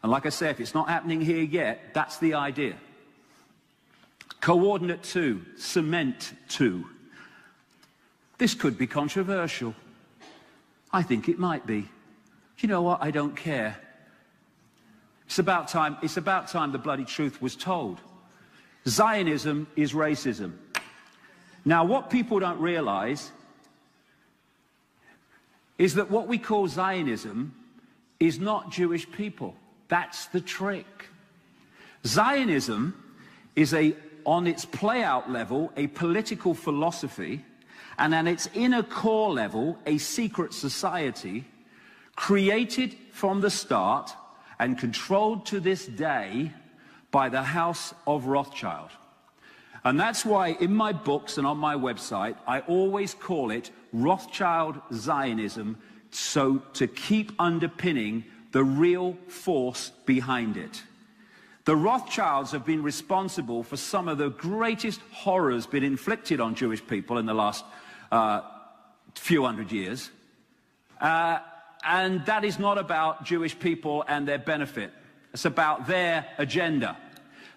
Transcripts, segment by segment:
And like I say, if it's not happening here yet, that's the idea. Coordinate 2, cement 2. This could be controversial. I think it might be. You know what? I don't care. It's about time the bloody truth was told. Zionism is racism. Now, what people don't realize is that what we call Zionism is not Jewish people. That's the trick. Zionism is on its play-out level, a political philosophy, and on its inner core level, a secret society created from the start and controlled to this day by the House of Rothschild. And that's why in my books and on my website, I always call it Rothschild Zionism, so to keep underpinning the real force behind it. The Rothschilds have been responsible for some of the greatest horrors been inflicted on Jewish people in the last few hundred years. And that is not about Jewish people and their benefit. It's about their agenda.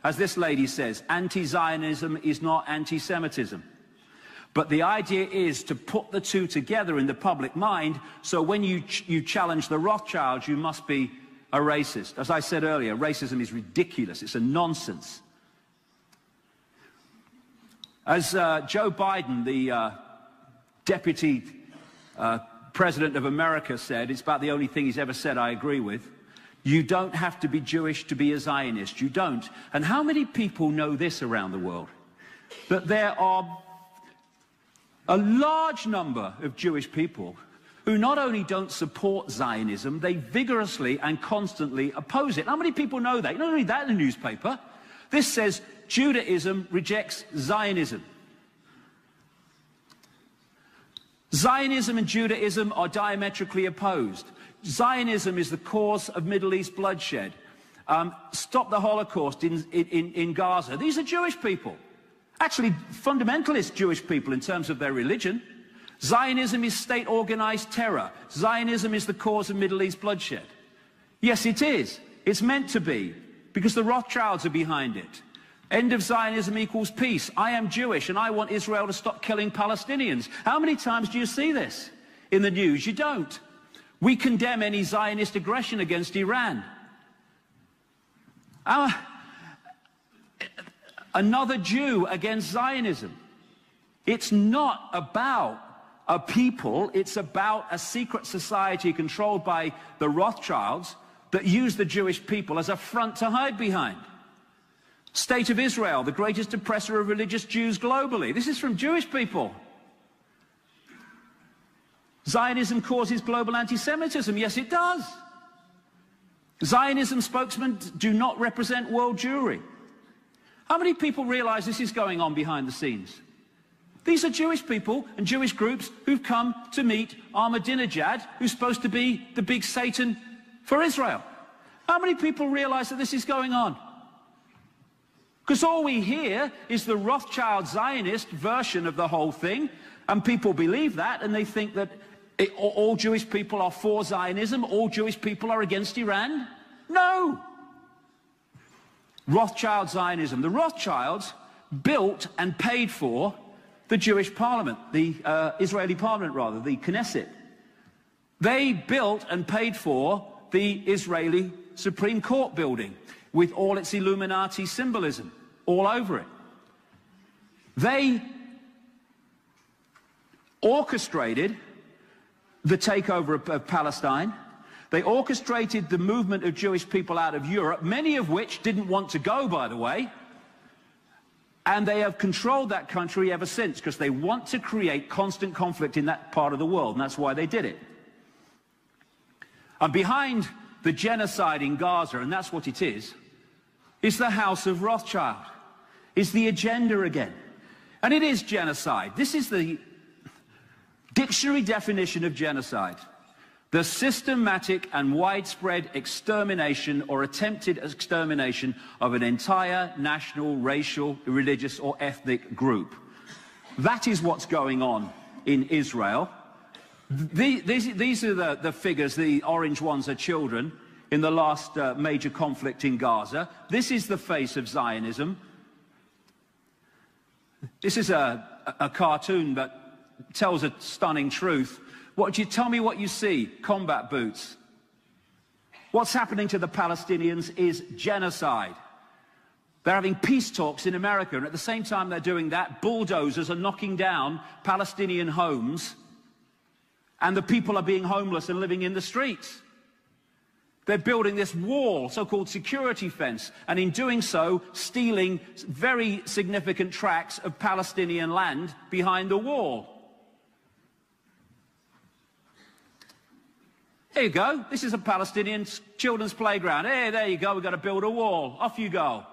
As this lady says, anti-Zionism is not anti-Semitism. But the idea is to put the two together in the public mind, so when you challenge the Rothschilds, you must be a racist. As I said earlier, racism is ridiculous. It's a nonsense. As Joe Biden, the deputy president of America, said, it's about the only thing he's ever said I agree with, you don't have to be Jewish to be a Zionist. You don't. And how many people know this around the world? That there are a large number of Jewish people who not only don't support Zionism, they vigorously and constantly oppose it. How many people know that? You don't read that in the newspaper. This says Judaism rejects Zionism. Zionism and Judaism are diametrically opposed. Zionism is the cause of Middle East bloodshed. Stop the Holocaust in Gaza. These are Jewish people. Actually, fundamentalist Jewish people in terms of their religion. Zionism is state-organized terror. Zionism is the cause of Middle East bloodshed. Yes, it is. It's meant to be, because the Rothschilds are behind it. End of Zionism equals peace. I am Jewish and I want Israel to stop killing Palestinians. How many times do you see this in the news? You don't. We condemn any Zionist aggression against Iran. Another Jew against Zionism. It's not about a people, it's about a secret society controlled by the Rothschilds that use the Jewish people as a front to hide behind. State of Israel, the greatest oppressor of religious Jews globally. This is from Jewish people. Zionism causes global anti-Semitism. Yes, it does. Zionism spokesmen do not represent world Jewry. How many people realize this is going on behind the scenes? These are Jewish people and Jewish groups who've come to meet Ahmadinejad, who's supposed to be the big Satan for Israel. How many people realize that this is going on? Because all we hear is the Rothschild Zionist version of the whole thing, and people believe that, and they think that all Jewish people are for Zionism, all Jewish people are against Iran. No! Rothschild Zionism. The Rothschilds built and paid for the Jewish parliament, the Israeli parliament rather, the Knesset. They built and paid for the Israeli Supreme Court building with all its Illuminati symbolism all over it. They orchestrated the takeover of Palestine. They orchestrated the movement of Jewish people out of Europe, many of which didn't want to go, by the way. And they have controlled that country ever since, because they want to create constant conflict in that part of the world, and that's why they did it. And behind the genocide in Gaza, and that's what it is the House of Rothschild. Is the agenda again. And it is genocide. This is the dictionary definition of genocide. The systematic and widespread extermination or attempted extermination of an entire national, racial, religious or ethnic group. That is what's going on in Israel. These are the figures. The orange ones are children. in the last major conflict in Gaza. This is the face of Zionism. This is a cartoon that tells a stunning truth. Tell me what you see? Combat boots. What's happening to the Palestinians is genocide. They're having peace talks in America, and at the same time they're doing that, bulldozers are knocking down Palestinian homes, and the people are being homeless and living in the streets. They're building this wall, so-called security fence, and in doing so, stealing very significant tracts of Palestinian land behind the wall. There you go. This is a Palestinian children's playground. Hey, there you go. We've got to build a wall. Off you go.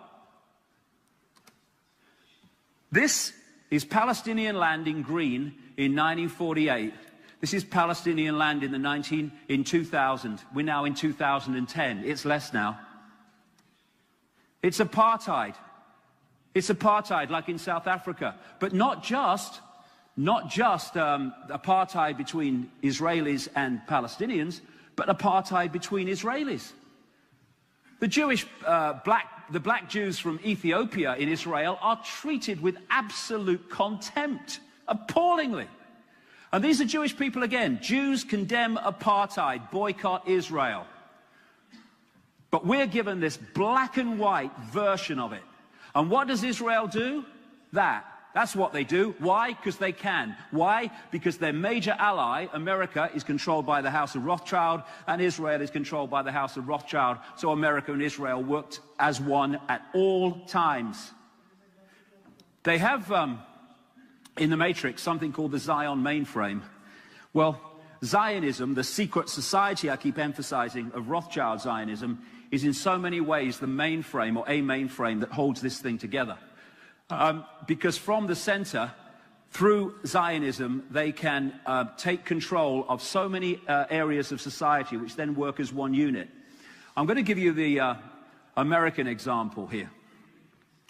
This is Palestinian land in green in 1948. This is Palestinian land in 2000. We're now in 2010. It's less now. It's apartheid. It's apartheid like in South Africa. But not just apartheid between Israelis and Palestinians, but apartheid between Israelis. The black Jews from Ethiopia in Israel are treated with absolute contempt, appallingly. And these are Jewish people again. Jews condemn apartheid, boycott Israel. But we're given this black and white version of it. And what does Israel do? That's what they do. Why? Because they can. Why? Because their major ally, America, is controlled by the House of Rothschild, and Israel is controlled by the House of Rothschild. So America and Israel worked as one at all times. They have, in the Matrix, something called the Zion mainframe. Well, Zionism, the secret society I keep emphasizing of Rothschild Zionism, is in so many ways the mainframe, or a mainframe, that holds this thing together. Because from the center, through Zionism, they can take control of so many areas of society, which then work as one unit. I'm going to give you the American example here.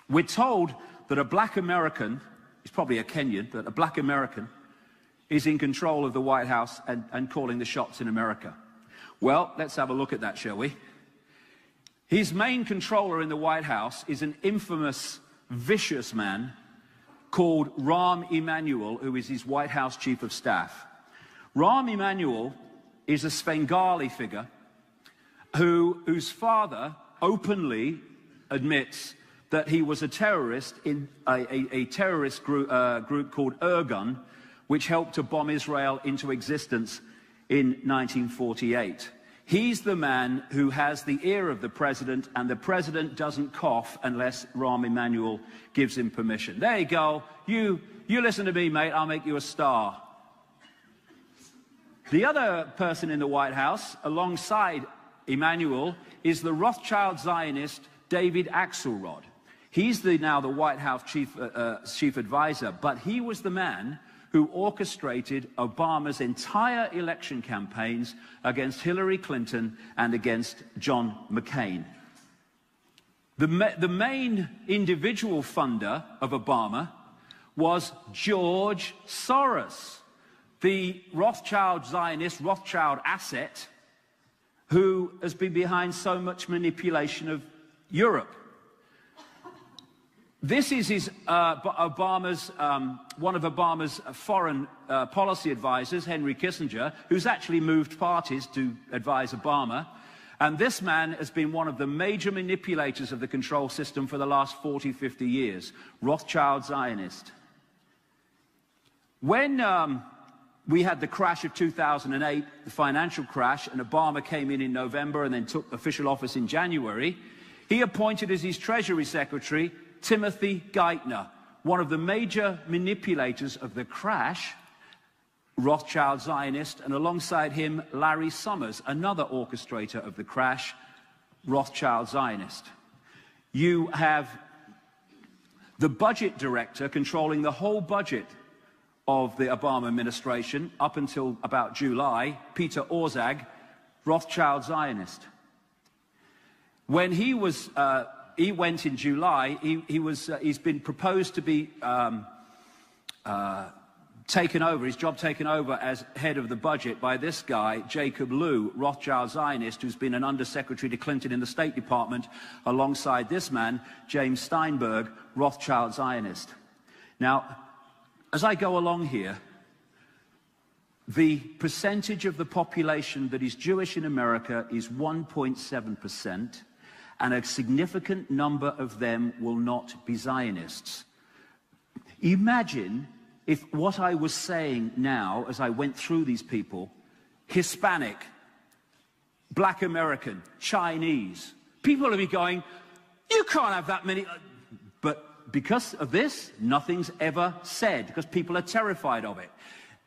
We're told that a black American, he's probably a Kenyan, but a black American, is in control of the White House and calling the shots in America. Well, let's have a look at that, shall we? His main controller in the White House is an infamous, vicious man called Rahm Emanuel, who is his White House chief of staff. Rahm Emanuel is a Svengali figure whose father openly admits that he was a terrorist in a terrorist group called Irgun, which helped to bomb Israel into existence in 1948. He's the man who has the ear of the president, and the president doesn't cough unless Rahm Emanuel gives him permission. There you go. You listen to me, mate. I'll make you a star. The other person in the White House, alongside Emanuel, is the Rothschild Zionist David Axelrod. He's now the White House chief advisor, but he was the man who orchestrated Obama's entire election campaigns against Hillary Clinton and against John McCain. The main individual funder of Obama was George Soros, the Rothschild Zionist, Rothschild asset, who has been behind so much manipulation of Europe. This is one of Obama's foreign policy advisors, Henry Kissinger, who's actually moved parties to advise Obama. And this man has been one of the major manipulators of the control system for the last 40, 50 years, Rothschild Zionist. When we had the crash of 2008, the financial crash, and Obama came in November and then took official office in January, he appointed as his Treasury Secretary Timothy Geithner, one of the major manipulators of the crash, Rothschild Zionist, and alongside him, Larry Summers, another orchestrator of the crash, Rothschild Zionist. You have the budget director controlling the whole budget of the Obama administration up until about July, Peter Orszag, Rothschild Zionist. When he went in July. He's been proposed to be his job taken over as head of the budget by this guy, Jacob Lew, Rothschild Zionist, who's been an undersecretary to Clinton in the State Department, alongside this man, James Steinberg, Rothschild Zionist. Now, as I go along here, the percentage of the population that is Jewish in America is 1.7%, and a significant number of them will not be Zionists. Imagine if what I was saying now, as I went through these people, Hispanic, Black American, Chinese, people will be going, you can't have that many. But because of this, nothing's ever said, because people are terrified of it.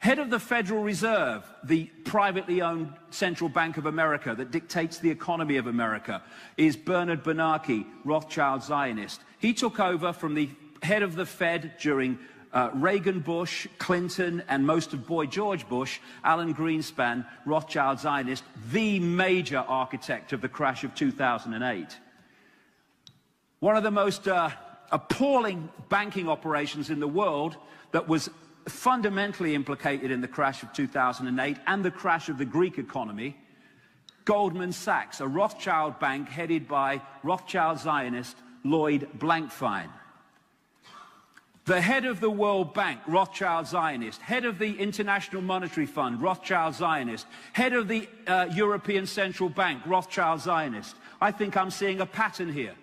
Head of the Federal Reserve, the privately owned Central Bank of America that dictates the economy of America, is Bernard Bernanke, Rothschild Zionist. He took over from the head of the Fed during Reagan, Bush, Clinton, and most of Boy George Bush, Alan Greenspan, Rothschild Zionist, the major architect of the crash of 2008. One of the most appalling banking operations in the world that was fundamentally implicated in the crash of 2008 and the crash of the Greek economy, Goldman Sachs, a Rothschild bank headed by Rothschild Zionist Lloyd Blankfein. The head of the World Bank, Rothschild Zionist. Head of the International Monetary Fund, Rothschild Zionist. Head of the European Central Bank, Rothschild Zionist. I think I'm seeing a pattern here.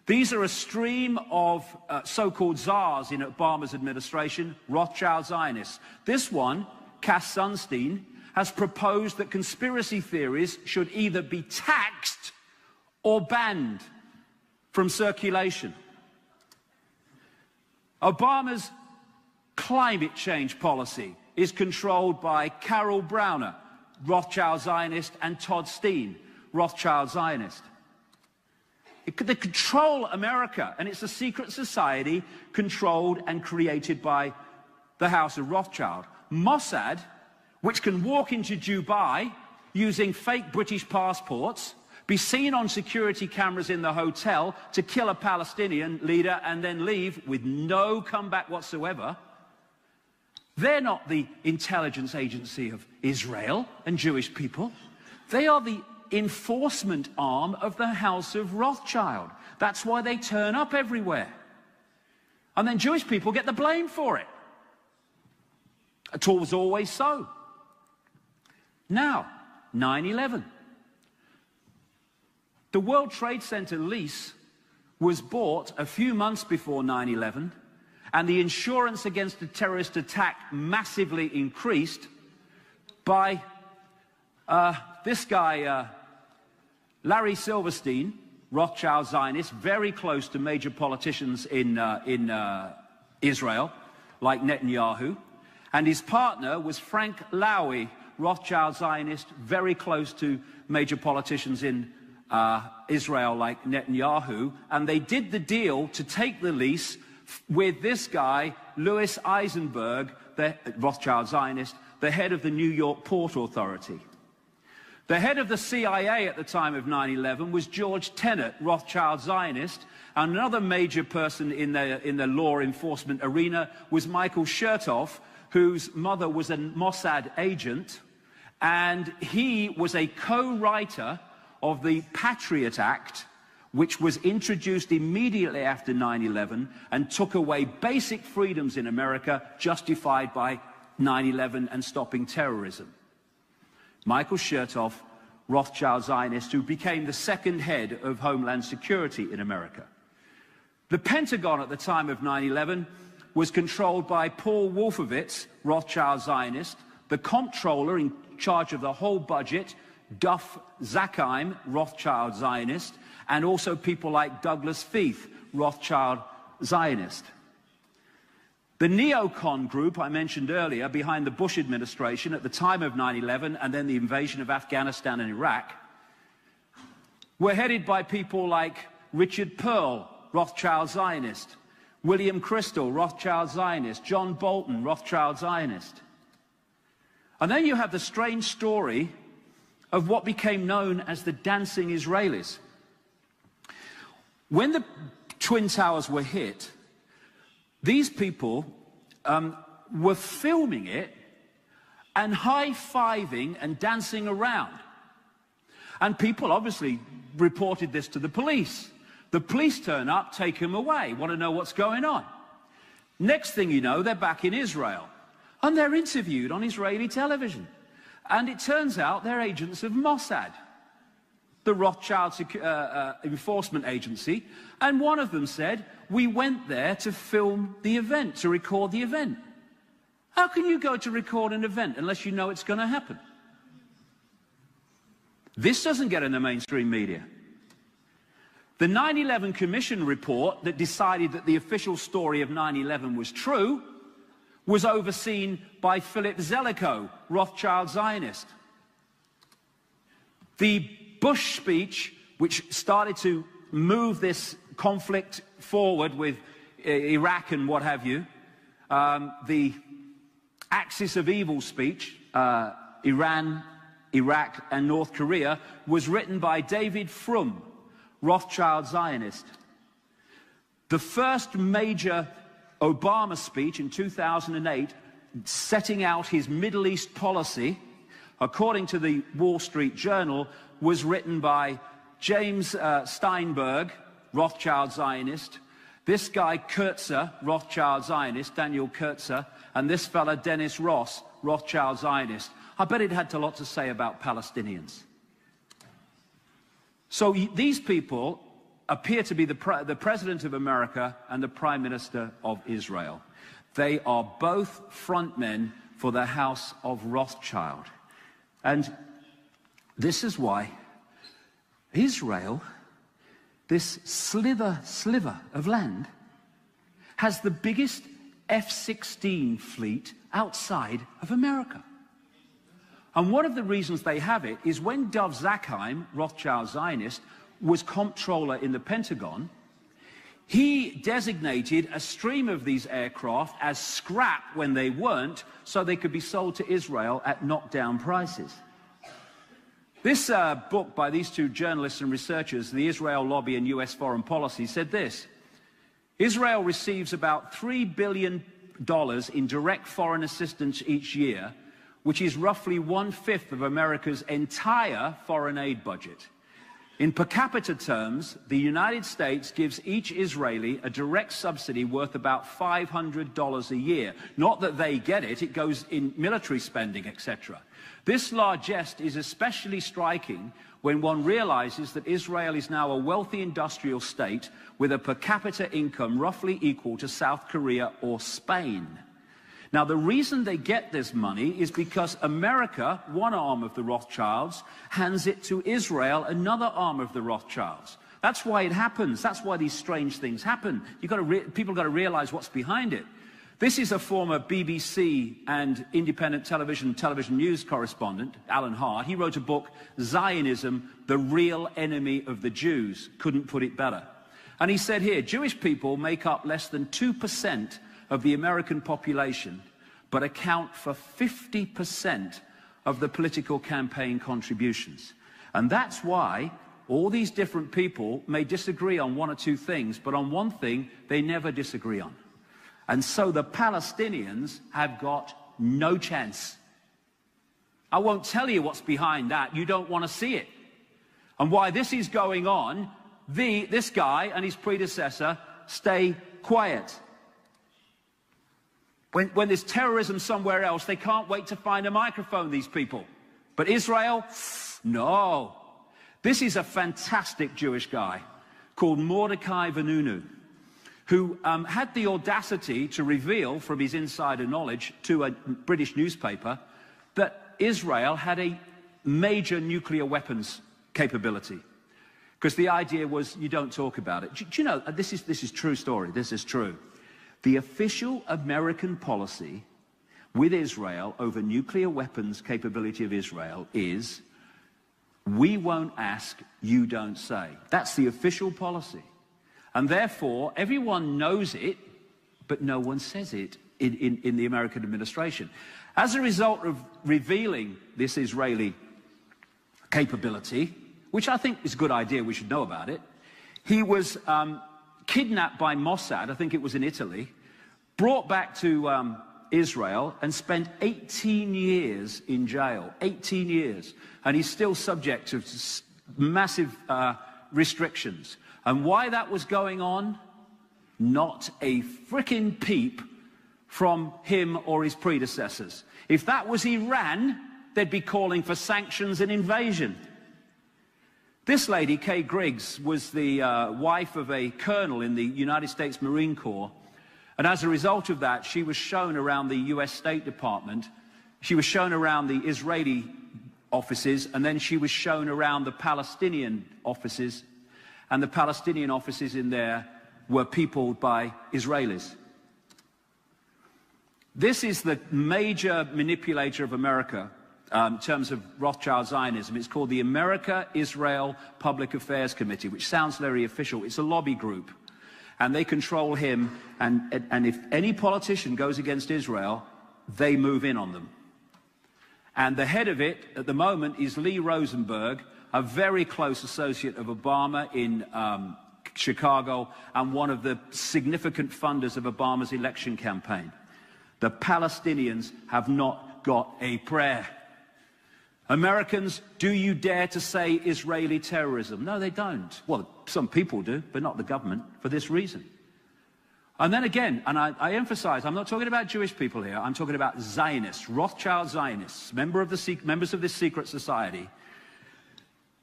These are a stream of so-called czars in Obama's administration, Rothschild Zionists. This one, Cass Sunstein, has proposed that conspiracy theories should either be taxed or banned from circulation. Obama's climate change policy is controlled by Carol Browner, Rothschild Zionist, and Todd Steen, Rothschild Zionist. They control America, and it's a secret society controlled and created by the House of Rothschild. Mossad, which can walk into Dubai using fake British passports, be seen on security cameras in the hotel to kill a Palestinian leader and then leave with no comeback whatsoever. They're not the intelligence agency of Israel and Jewish people. They are the enforcement arm of the House of Rothschild. That's why they turn up everywhere. And then Jewish people get the blame for it. It was always so. Now, 9/11. The World Trade Center lease was bought a few months before 9/11, and the insurance against a terrorist attack massively increased by this guy, Larry Silverstein, Rothschild Zionist, very close to major politicians in Israel, like Netanyahu. And his partner was Frank Lowy, Rothschild Zionist, very close to major politicians in Israel, like Netanyahu. And they did the deal to take the lease with this guy, Louis Eisenberg, the Rothschild Zionist, the head of the New York Port Authority. The head of the CIA at the time of 9/11 was George Tenet, Rothschild Zionist, and another major person in the law enforcement arena was Michael Chertoff, whose mother was a Mossad agent, and he was a co-writer of the Patriot Act, which was introduced immediately after 9/11 and took away basic freedoms in America justified by 9/11 and stopping terrorism. Michael Chertoff, Rothschild Zionist, who became the second head of Homeland Security in America. The Pentagon at the time of 9/11 was controlled by Paul Wolfowitz, Rothschild Zionist, the comptroller in charge of the whole budget, Duff Zakheim, Rothschild Zionist, and also people like Douglas Feith, Rothschild Zionist. The neocon group I mentioned earlier behind the Bush administration at the time of 9/11 and then the invasion of Afghanistan and Iraq were headed by people like Richard Pearl, Rothschild Zionist, William Crystal, Rothschild Zionist, John Bolton, Rothschild Zionist. And then you have the strange story of what became known as the dancing Israelis. When the Twin Towers were hit, these people were filming it and high-fiving and dancing around. And people obviously reported this to the police. The police turn up, take him away, want to know what's going on. Next thing you know, they're back in Israel. And they're interviewed on Israeli television. And it turns out they're agents of Mossad, the Rothschild enforcement agency. And one of them said, we went there to film the event, to record the event. How can you go to record an event unless you know it's going to happen? This doesn't get in the mainstream media. The 9/11 Commission report that decided that the official story of 9/11 was true was overseen by Philip Zelikow, Rothschild Zionist. The Bush speech, which started to move this conflict forward with Iraq and what have you, the Axis of Evil speech, Iran, Iraq and North Korea, was written by David Frum, Rothschild Zionist. The first major Obama speech in 2008, setting out his Middle East policy, according to the Wall Street Journal, was written by James Steinberg, Rothschild Zionist, this guy Kurtzer, Rothschild Zionist, Daniel Kurtzer, and this fella Dennis Ross, Rothschild Zionist. I bet it had a lot to say about Palestinians. So these people appear to be the President of America and the Prime Minister of Israel. They are both frontmen for the House of Rothschild. And this is why Israel, this sliver of land, has the biggest F-16 fleet outside of America. And one of the reasons they have it is when Dov Zakheim, Rothschild Zionist, was comptroller in the Pentagon, he designated a stream of these aircraft as scrap when they weren't, so they could be sold to Israel at knockdown prices. This book by these two journalists and researchers, The Israel Lobby and US Foreign Policy, said this: Israel receives about $3 billion in direct foreign assistance each year, which is roughly 1/5 of America's entire foreign aid budget. In per capita terms, the United States gives each Israeli a direct subsidy worth about $500 a year. Not that they get it, it goes in military spending, etc. This largesse is especially striking when one realizes that Israel is now a wealthy industrial state with a per capita income roughly equal to South Korea or Spain. Now, the reason they get this money is because America, one arm of the Rothschilds, hands it to Israel, another arm of the Rothschilds. That's why it happens. That's why these strange things happen. People got to realize what's behind it. This is a former BBC and independent television news correspondent, Alan Hart. He wrote a book, Zionism, the Real Enemy of the Jews. Couldn't put it better. And he said here, Jewish people make up less than 2% of the American population, but account for 50% of the political campaign contributions. And that's why all these different people may disagree on one or two things, but on one thing they never disagree on. And so the Palestinians have got no chance. I won't tell you what's behind that. You don't want to see it. And why this is going on, this guy and his predecessor stay quiet. When there's terrorism somewhere else, they can't wait to find a microphone, these people. But Israel, no. This is a fantastic Jewish guy called Mordecai Vanunu, who had the audacity to reveal from his insider knowledge to a British newspaper that Israel had a major nuclear weapons capability. Because the idea was you don't talk about it. Do you know, this is true story, this is true. The official American policy with Israel over nuclear weapons capability of Israel is, we won't ask, you don't say. That's the official policy. And therefore, everyone knows it, but no one says it in the American administration. As a result of revealing this Israeli capability, which I think is a good idea, we should know about it, he was kidnapped by Mossad, I think it was in Italy, brought back to Israel and spent 18 years in jail, 18 years, and he's still subject to massive restrictions. And why that was going on? Not a frickin' peep from him or his predecessors. If that was Iran, they'd be calling for sanctions and invasion. This lady, Kay Griggs, was the wife of a colonel in the United States Marine Corps, and as a result of that, she was shown around the US State Department, she was shown around the Israeli offices, and then she was shown around the Palestinian offices, and the Palestinian offices in there were peopled by Israelis. This is the major manipulator of America in terms of Rothschild Zionism. It's called the America-Israel Public Affairs Committee, which sounds very official. It's a lobby group, and they control him, and if any politician goes against Israel, they move in on them. And the head of it at the moment is Lee Rosenberg, a very close associate of Obama in Chicago, and one of the significant funders of Obama's election campaign. The Palestinians have not got a prayer. Americans, do you dare to say Israeli terrorism? No, they don't. Well, some people do, but not the government, for this reason. And then again, and I emphasize, I'm not talking about Jewish people here, I'm talking about Zionists, Rothschild Zionists, members of this secret society.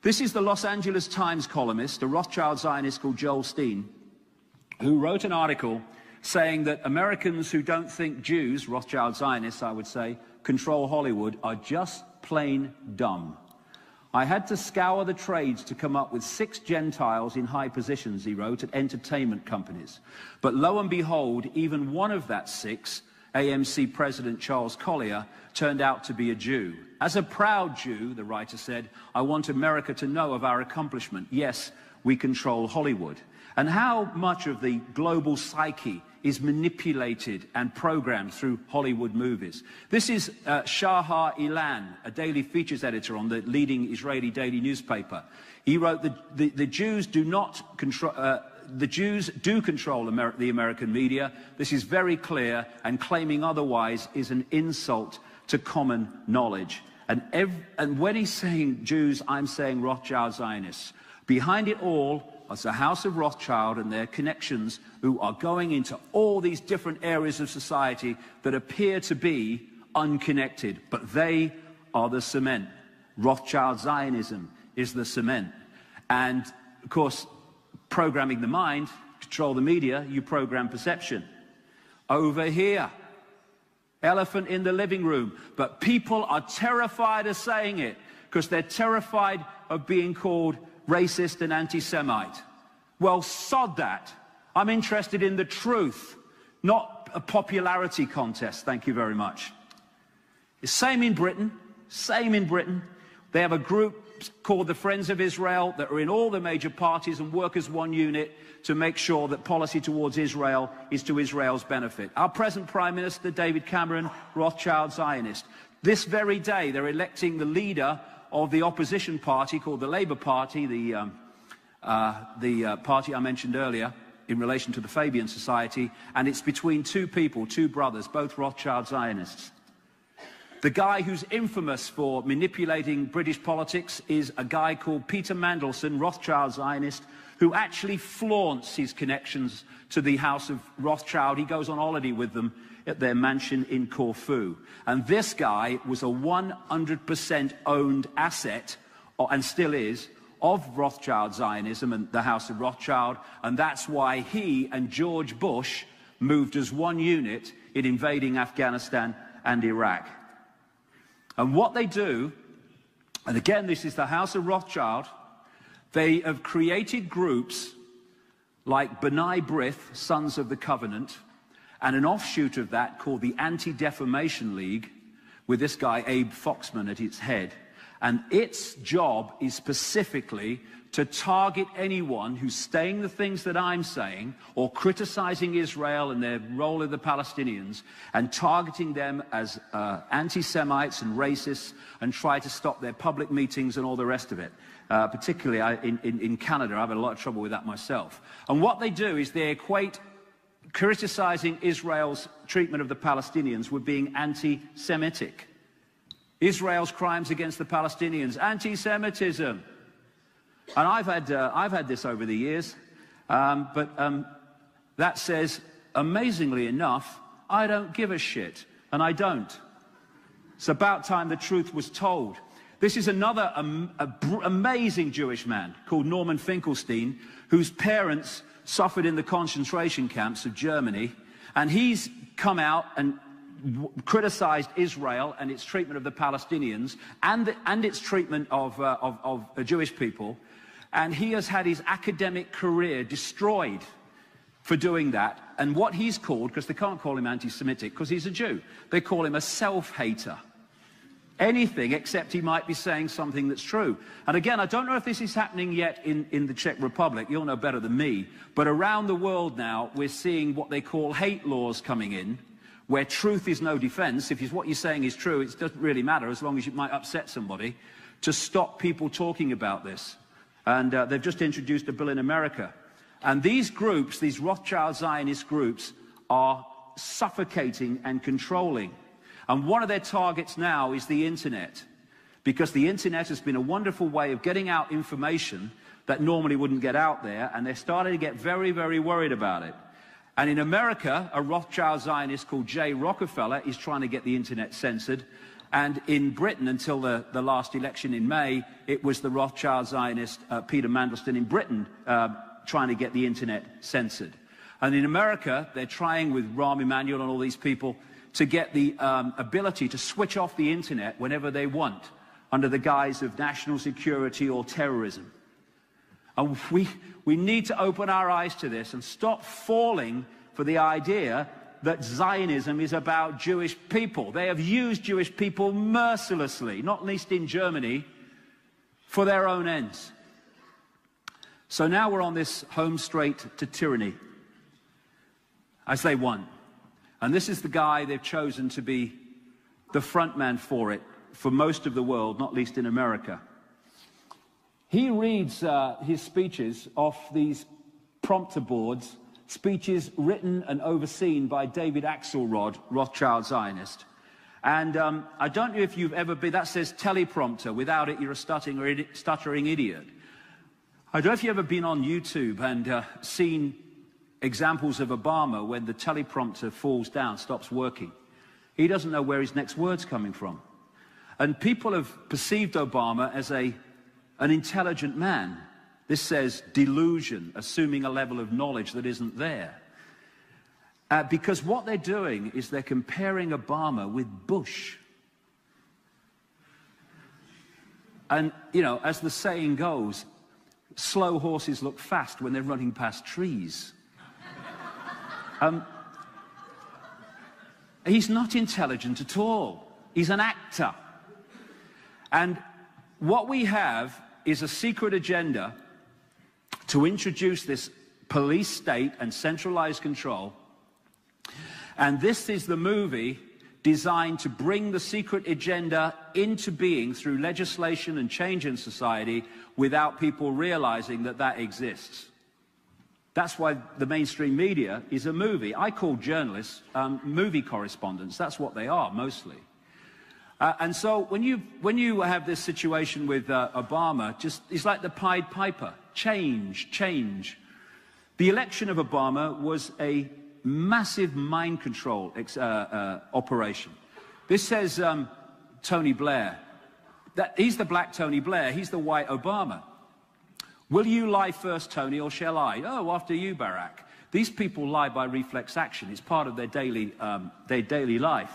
This is the Los Angeles Times columnist, a Rothschild Zionist called Joel Steen, who wrote an article saying that Americans who don't think Jews, Rothschild Zionists, I would say, control Hollywood are just plain dumb. I had to scour the trades to come up with 6 Gentiles in high positions, he wrote, at entertainment companies. But lo and behold, even one of that 6, AMC President Charles Collier, turned out to be a Jew. As a proud Jew, the writer said, I want America to know of our accomplishment. Yes, we control Hollywood. And how much of the global psyche is manipulated and programmed through Hollywood movies. This is Shahar Ilan, a daily features editor on the leading Israeli daily newspaper. He wrote, the Jews do not control, the Jews do control the American media. This is very clear, and claiming otherwise is an insult to common knowledge. And when he's saying Jews, I'm saying Rothschild Zionists. Behind it all, it's the House of Rothschild and their connections who are going into all these different areas of society that appear to be unconnected, but they are the cement. Rothschild Zionism is the cement. And, of course, programming the mind, control the media, you program perception. Over here, elephant in the living room, but people are terrified of saying it because they're terrified of being called racist and anti-Semite. Well, sod that. I'm interested in the truth, not a popularity contest. Thank you very much. Same in Britain. Same in Britain. They have a group called the Friends of Israel that are in all the major parties and work as one unit to make sure that policy towards Israel is to Israel's benefit. Our present Prime Minister, David Cameron, Rothschild Zionist. This very day, they're electing the leader of the opposition party called the Labour Party, the party I mentioned earlier in relation to the Fabian Society, and it's between 2 people, 2 brothers, both Rothschild Zionists. The guy who's infamous for manipulating British politics is a guy called Peter Mandelson, Rothschild Zionist, who actually flaunts his connections to the House of Rothschild. He goes on holiday with them at their mansion in Corfu. And this guy was a 100% owned asset, and still is, of Rothschild Zionism and the House of Rothschild, and that's why he and George Bush moved as one unit in invading Afghanistan and Iraq. And what they do, and again this is the House of Rothschild, they have created groups like B'nai B'rith, Sons of the Covenant, and an offshoot of that called the Anti-Defamation League, with this guy Abe Foxman at its head. And its job is specifically to target anyone who's saying the things that I'm saying or criticizing Israel and their role in the Palestinians, and targeting them as anti-Semites and racists, and try to stop their public meetings and all the rest of it. Particularly in Canada, I have a lot of trouble with that myself. And what they do is they equate criticizing Israel's treatment of the Palestinians were being anti-Semitic. Israel's crimes against the Palestinians, anti-Semitism. And I've had this over the years, but that says, amazingly enough, I don't give a shit, and I don't. It's about time the truth was told. This is another amazing Jewish man called Norman Finkelstein, whose parents suffered in the concentration camps of Germany, and he's come out and criticized Israel and its treatment of the Palestinians and its treatment of Jewish people, and he has had his academic career destroyed for doing that. And what he's called, because they can't call him anti-Semitic because he's a Jew, they call him a self-hater. Anything except he might be saying something that's true. And again, I don't know if this is happening yet in the Czech Republic. You'll know better than me. But around the world now, we're seeing what they call hate laws coming in, where truth is no defense. If what you're saying is true, it doesn't really matter as long as it might upset somebody, to stop people talking about this. And they've just introduced a bill in America. And these groups, these Rothschild Zionist groups, are suffocating and controlling. And one of their targets now is the internet, because the internet has been a wonderful way of getting out information that normally wouldn't get out there, and they're starting to get very, very worried about it. And in America, a Rothschild Zionist called Jay Rockefeller is trying to get the internet censored. And in Britain, until the last election in May, it was the Rothschild Zionist Peter Mandelstam in Britain trying to get the internet censored. And in America, they're trying with Rahm Emanuel and all these people to get the ability to switch off the internet whenever they want, under the guise of national security or terrorism. And we need to open our eyes to this and stop falling for the idea that Zionism is about Jewish people. They have used Jewish people mercilessly, not least in Germany, for their own ends. So now we're on this home straight to tyranny, as they want. And this is the guy they've chosen to be the front man for it, for most of the world, not least in America. He reads his speeches off these prompter boards, speeches written and overseen by David Axelrod, Rothschild Zionist. And I don't know if you've ever been, that says teleprompter. Without it, you're a stuttering idiot. I don't know if you've ever been on YouTube and seen examples of Obama when the teleprompter falls down, stops working. He doesn't know where his next word's coming from. And people have perceived Obama as an intelligent man. This says delusion, assuming a level of knowledge that isn't there. Because what they're doing is they're comparing Obama with Bush. And, you know, as the saying goes, slow horses look fast when they're running past trees. He's not intelligent at all. He's an actor. And what we have is a secret agenda to introduce this police state and centralized control. And this is the movie designed to bring the secret agenda into being through legislation and change in society without people realizing that that exists. That's why the mainstream media is a movie. I call journalists movie correspondents. That's what they are, mostly. And so when you have this situation with Obama, it's like the Pied Piper. Change, change. The election of Obama was a massive mind control operation. This says Tony Blair. He's the black Tony Blair. He's the white Obama. Will you lie first, Tony, or shall I? Oh, after you, Barack. These people lie by reflex action. It's part of their daily life.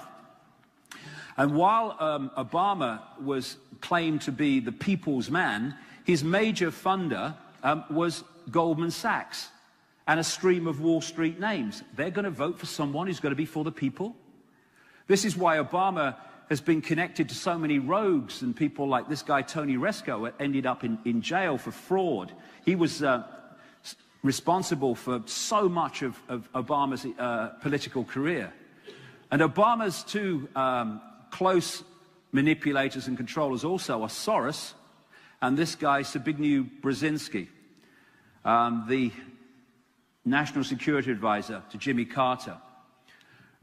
And while Obama was claimed to be the people's man, his major funder was Goldman Sachs and a stream of Wall Street names. They're going to vote for someone who's going to be for the people. This is why Obama has been connected to so many rogues and people like this guy, Tony Resco, ended up in jail for fraud. He was responsible for so much of Obama's political career. And Obama's two close manipulators and controllers also are Soros and this guy, Zbigniew Brzezinski, the National Security Advisor to Jimmy Carter.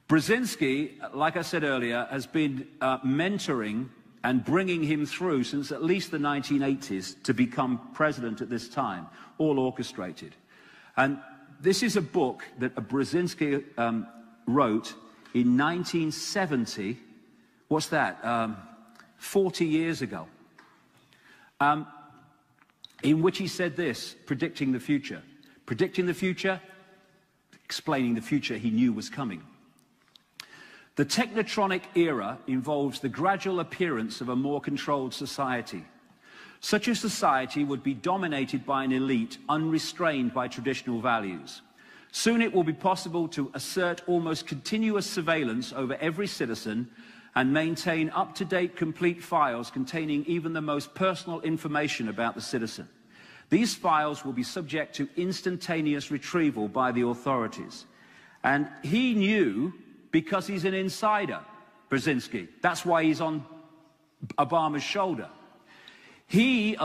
Brzezinski, like I said earlier, has been mentoring and bringing him through since at least the 1980s to become president at this time, all orchestrated. And this is a book that Brzezinski wrote in 1970. What's that? 40 years ago. In which he said this, predicting the future. Predicting the future, explaining the future he knew was coming. The technotronic era involves the gradual appearance of a more controlled society. Such a society would be dominated by an elite unrestrained by traditional values. Soon it will be possible to assert almost continuous surveillance over every citizen and maintain up-to-date complete files containing even the most personal information about the citizen. These files will be subject to instantaneous retrieval by the authorities. And he knew, because he's an insider, Brzezinski. That's why he's on Obama's shoulder. He,